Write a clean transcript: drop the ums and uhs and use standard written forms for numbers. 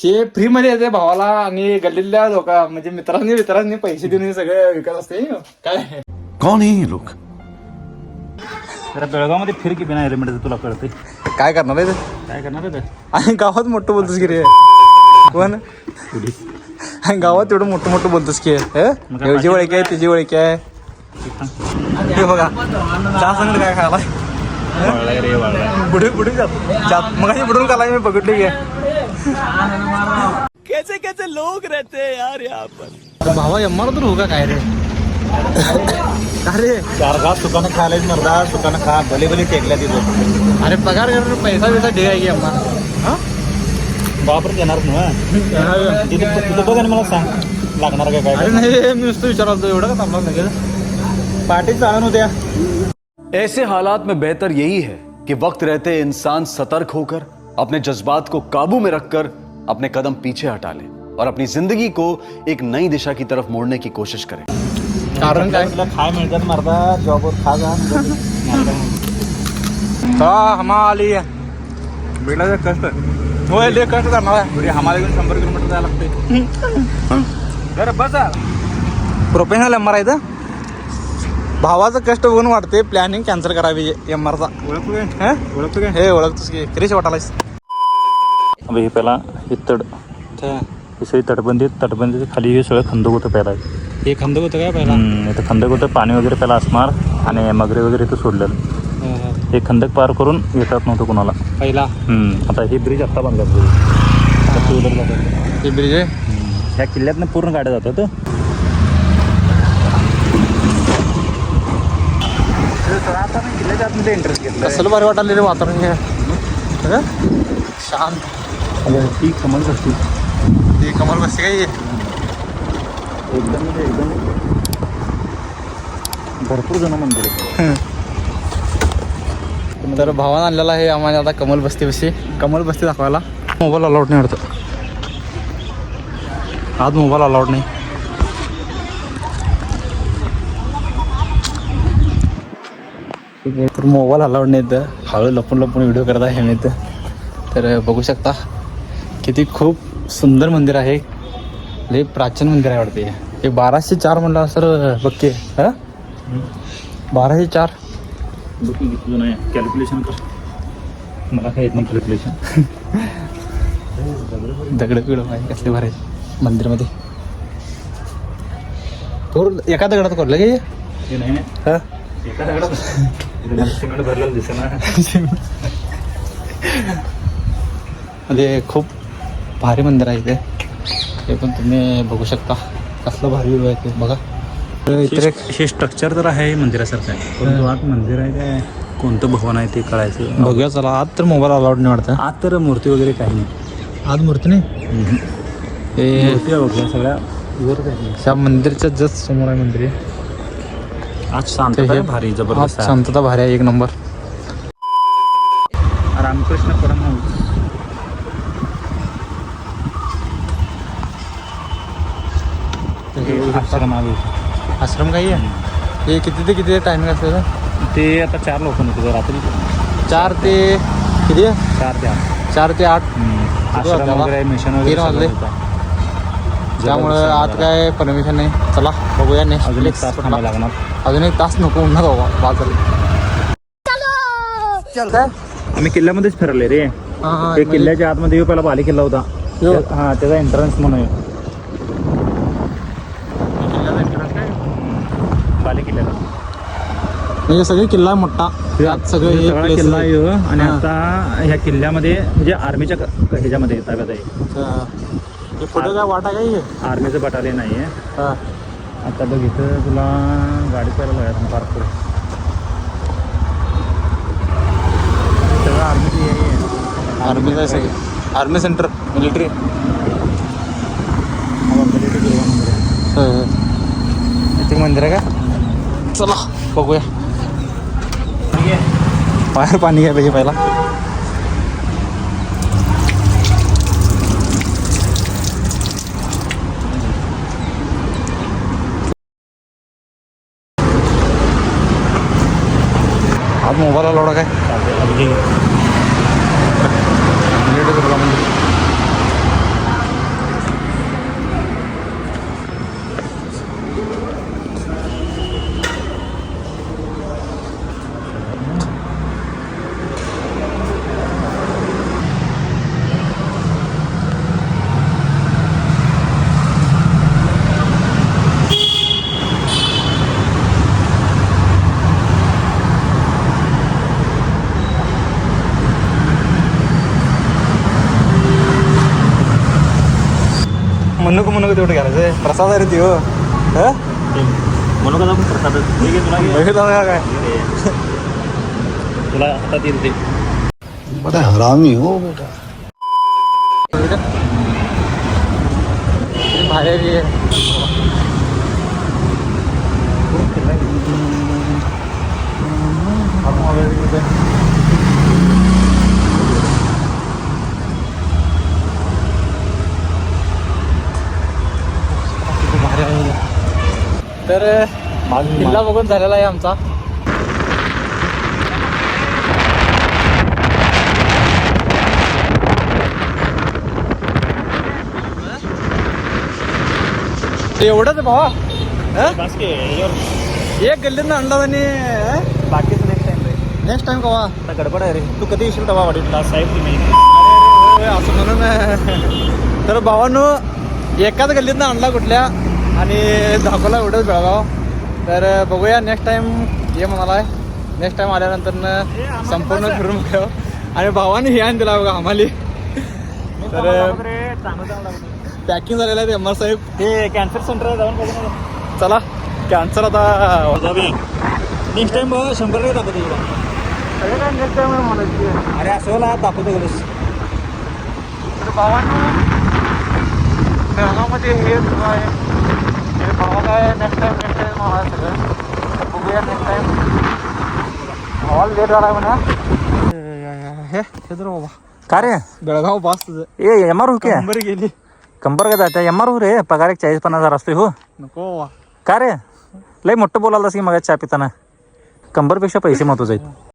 ते फ्री मध्ये येते भावाला आणि गल्लीतल्या लोक म्हणजे मित्रांनी पैसे देऊन सगळं विकत असते काय. कौन है ये लोग? जरा बेळगावमध्ये फिर की बिना हेल्मेट तुला कळतंय. काय करणार आहे ते? काय करणार आहे ते? आणि गावात मोठं बोलतोस की रे कोण पोलीस. आणि गावात एवढं मोठं बोलतोस की ह्याची ओळख आहे तिची ओळख आहे. हे बघा चहा संगत काय खायला वाळलाय रे वाळलाय. बुडून जात मग बुडून काला मी बघितले की कैसे कैसे लोग रहते हैं यार यहाँ पर. भावा एम्माला तर होगा काय रे अरे चार घास दुकानं खायला मर्दा दुकानं खा भले भले टेकल्या तिथं. अरे पगार कर पैसा ढेग आहे की अम्मा. वापर येणार ना तिथं बघ आणि मला सांग लागणार काय अरे नाही मी नुसतं विचारतो एवढं का थांबला लगेच. पार्टी चालून होत्या. ऐसे हालात में बेहतर यही है कि वक्त रहते इंसान सतर्क होकर अपने जज्बात को काबू में रखकर अपने कदम पीछे हटा ले और अपनी जिंदगी को एक नई दिशा की तरफ मोड़ने की कोशिश करें. कारण काय तुला खाय मिळतात मर्दा जॉबवर खा जा. हमाली भेटला कष्ट होय लय कष्ट करणार आहे. आम्हाला घेऊन 100 किलोमीटर जायला लागते. बरं बसा प्रोफेशनल एम आर आहे भावाचं कष्ट बघून वाटते प्लॅनिंग कॅन्सल करावी एम आरचा. ओळखतो काय हे ओळखतोस की क्रिश वाटायलास. हे पहिला हे तड हे सगळी तटबंदीच्या खाली हे सगळं खंदक होतं पहिला. हे खंदक होतं काय पहिला. इथं खंदक होतं पाणी वगैरे पहिला असणार आणि मगरे वगैरे इथं सोडलेलं. हे खंदक पार करून येतात नव्हतं कोणाला पहिला. आता हे ब्रिज आत्ता बांधला टू व्हीलर जातात. हे ब्रिज आहे ह्या किल्ल्यातनं पूर्ण गाड्या जातात. आता मी किल्ल्याच्या आतमध्ये इंटरेस्ट घेतला. कसलं भारी वाटायला रे वातावरण हे शांत. ती कमाल असते ती कमाल बसते काय एकदम म्हणजे एकदम भरपूर जण मंदिर आहे. तर भावानं आणलेला आहे आम्हाला आता कमल बस्ती दाखवायला. मोबाईल अलाउड नाही वाटतं आज मोबाईल अलाउड नाही. तर मोबाईल अलाउड नाही तर हळू लपून व्हिडिओ करत आहे मी तर बघू शकता किती खूप सुंदर मंदिर आहे. लय प्राचीन मंदिर आहे वाटते. हे 1204 म्हणलं सर बघते 1204 जुनं आहे. कॅल्क्युलेशन कर मला काय येत नाही कॅल्क्युलेशन. दगड आहे कसले भारी मंदिरमध्ये. एका दगडात कोरलं की हे नाही हा एका दगडात सिमेंट भरलेलं दिसेना. म्हणजे खूप भारी मंदिर आहे इथे. हे पण तुम्ही बघू शकता कसलं भारी व्ह्यू आहे ते बघा. हे स्ट्रक्चर तर आहे मंदिरासारखं आहे परंतु आत मंदिर आहे काय कोणतं भवन आहे ते कळायचं. बघूया चला. आत तर मोबाईल अलाउड नाही वाटतं. आत तर मूर्ती वगैरे काही नाही. आत मूर्ती नाही. हे मूर्ती वगैरे सगळ्या वर आहे. त्या मंदिरच्या जस्ट समोर आहे मंदिर. आज शांतता आहे भारी जबरदस्त आहे. शांतता भारी आहे एक नंबर. रामकृष्ण परमहंस आश्रम आहे. आश्रम काही आहे. हे किती ते किती टायमिंग असतं ते आता 4 लोक होते रात्री 4 ते किती 4 ते 8. 4 ते 8 आश्रम वगैरे मिशन वगैरे 3 वाजले. त्यामुळं आत काय परमिशन नाही. चला बघूया अजून एक तास थांबायला लागणार. अजून एक तास नको उन्हात बाजार. आम्ही किल्ल्यामध्येच फिरले रे. ते किल्ल्याच्या आतमध्ये पहिला बाली किल्ला होता. हा त्याचा एंट्रन्स म्हणून बाली किल्ल्याला म्हणजे सगळे किल्ला मोठा सगळा किल्ला आहे. आणि आता ह्या किल्ल्यामध्ये म्हणजे आर्मीच्या ह्याच्यामध्ये ताब्यात आहे. पुढे काय वाटा काय आर्मीचं बटालियन आहे. आता बघ इथं तुला गाडी पहिला लागणार पार्क करू. सगळं आर्मीची आर्मीचं आहे सगळे. आर्मी सेंटर मिलिटरी इथे मंदिर आहे का. चला बघूया. बाहेर पाणी घ्या पाहिजे पहिला. आज मोबाईल अलाउड काय चालते. मिलिटरी म्हणू तेवढं घालायचं प्रसाद आहे रे त्यो म्हणू का आपण प्रसाद तुला काय तुला हातात येईल ते बड़ा हरामी हो बेटा. बाहेर तर किल्ला बघून झालेला आहे आमचा. एवढंच भावा एक गल्लीत आणला आणि बाकीच नेक्स्ट टाइम कवा आता गडबड आहे रे. तू कधी येशील तेव्हा वाटत साहेब तुम्ही असं म्हणून तर भावांनो एकाच गल्लीतनं आणला कुठल्या आणि दाखवला एवढंच बेळगाव. तर बघूया नेक्स्ट टाइम ये म्हणाला. नेक्स्ट टाइम आल्यानंतर संपूर्ण फिरून बघावं. आणि भावाने हे आणि दिला बघा आम्हाला. तर पॅकिंग झालेलं आहे एम आर साहेब. ते कॅन्सर सेंटर जाऊन बघून चला कॅन्सर आता नेक्स्ट टाइम 100 दाखवतो तुला. नेक्स्ट टाइम म्हणायची. अरे असं दाखवतो गेलोस तर भावांनो बेळगावमध्ये हे सुरू आहे. हे भावा काय नेक्स्ट टाइम मला सगळं बघूया नेक्स्ट टाइम. भावाला लेट झाला म्हणा. हे तर बाबा का रे बेळगाव बास तुझं ए एम आर क्या नंबर गेली. कंबर का जाता एम आर रे पगार 40-50 असतोय हो. नको बाबा का रे लय मोठं बोलायलास की मग चहा पिताना. कंबरपेक्षा पैसे महत्वाचे आहेत.